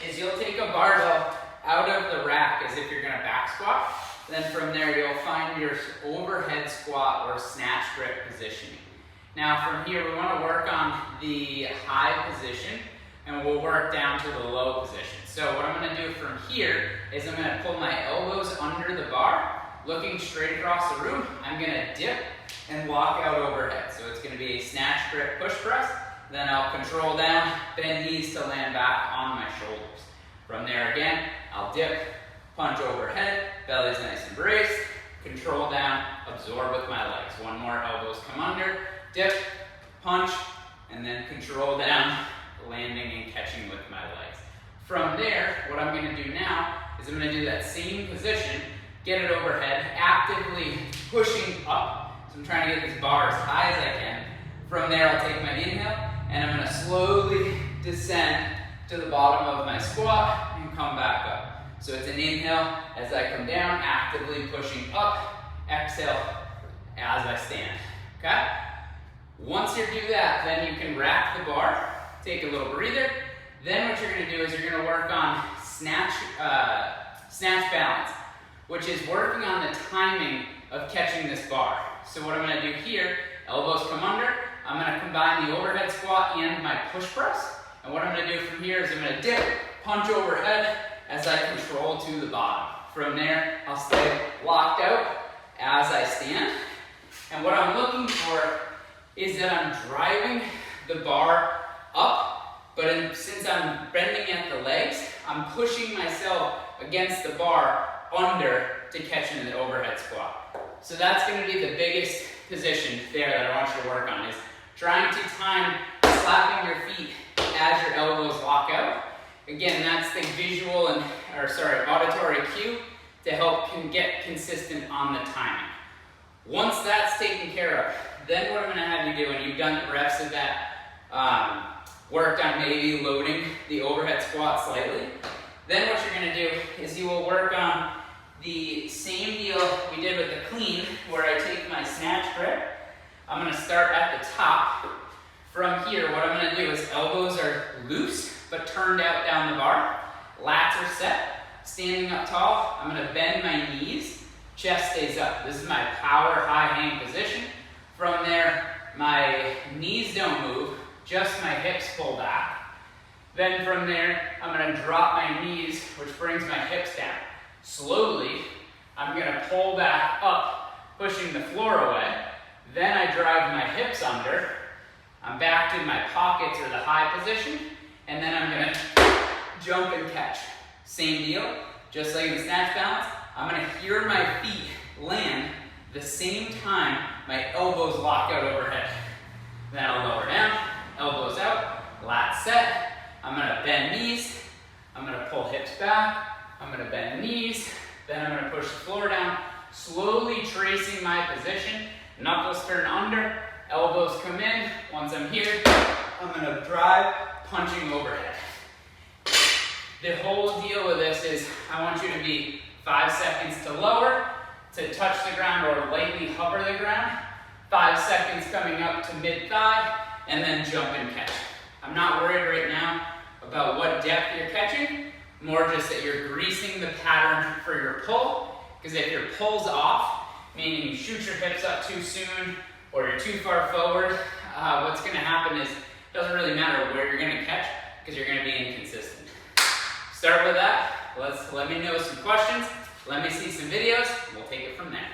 is you'll take a barbell out of the rack as if you're gonna back squat. Then from there, you'll find your overhead squat or snatch grip positioning. Now from here, we wanna work on the high position and we'll work down to the low position. So what I'm gonna do from here is I'm gonna pull my elbows under the bar, looking straight across the room. I'm gonna dip and walk out overhead. So it's gonna be a snatch grip push press. Then I'll control down, bend knees to land back on my shoulders. From there again, I'll dip, punch overhead, belly's nice and braced, control down, absorb with my legs. One more, elbows come under, dip, punch, and then control down, landing and catching with my legs. From there, what I'm gonna do now is I'm gonna do that same position, get it overhead, actively pushing up. So I'm trying to get this bar as high as I can. From there, I'll take my inhale, and I'm gonna slowly descend to the bottom of my squat and come back up. So it's an inhale as I come down, actively pushing up, exhale as I stand, okay? Once you do that, then you can rack the bar, take a little breather. Then what you're gonna do is you're gonna work on snatch balance, which is working on the timing of catching this bar. So what I'm gonna do here, elbows come under, I'm gonna combine the overhead squat and my push press. And what I'm gonna do from here is I'm gonna dip, punch overhead as I control to the bottom. From there, I'll stay locked out as I stand. And what I'm looking for is that I'm driving the bar up, but since I'm bending at the legs, I'm pushing myself against the bar under to catch in the overhead squat. So that's gonna be the biggest position there that I want you to work on, is trying to time slapping your feet as your elbows lock out. Again, that's the auditory cue to help get consistent on the timing. Once that's taken care of, then what I'm gonna have you do, and you've done reps of that, worked on maybe loading the overhead squat slightly, then what you're gonna do is you will work on the same deal we did with the clean, where I take my snatch grip. I'm gonna start at the top. From here, what I'm gonna do is elbows are loose, but turned out down the bar. Lats are set. Standing up tall, I'm gonna bend my knees. Chest stays up. This is my power high hang position. From there, my knees don't move, just my hips pull back. Then from there, I'm gonna drop my knees, which brings my hips down. Slowly, I'm gonna pull back up, pushing the floor away. Then I drive my hips under. I'm back to my pockets or the high position, and then I'm gonna jump and catch. Same deal, just like in the snatch balance, I'm gonna hear my feet land the same time my elbows lock out overhead. Then I'll lower down, elbows out, lats set. I'm gonna bend knees, I'm gonna pull hips back, I'm gonna bend knees, then I'm gonna push the floor down, slowly tracing my position. Knuckles turn under, elbows come in. Once I'm here, I'm gonna drive, punching overhead. The whole deal with this is I want you to be 5 seconds to lower, to touch the ground or lightly hover the ground, 5 seconds coming up to mid-thigh, and then jump and catch. I'm not worried right now about what depth you're catching, more just that you're greasing the pattern for your pull, because if your pull's off, meaning you shoot your hips up too soon or you're too far forward, what's gonna happen is it doesn't really matter where you're gonna catch, because you're gonna be inconsistent. Start with that. Let me know some questions. Let me see some videos. We'll take it from there.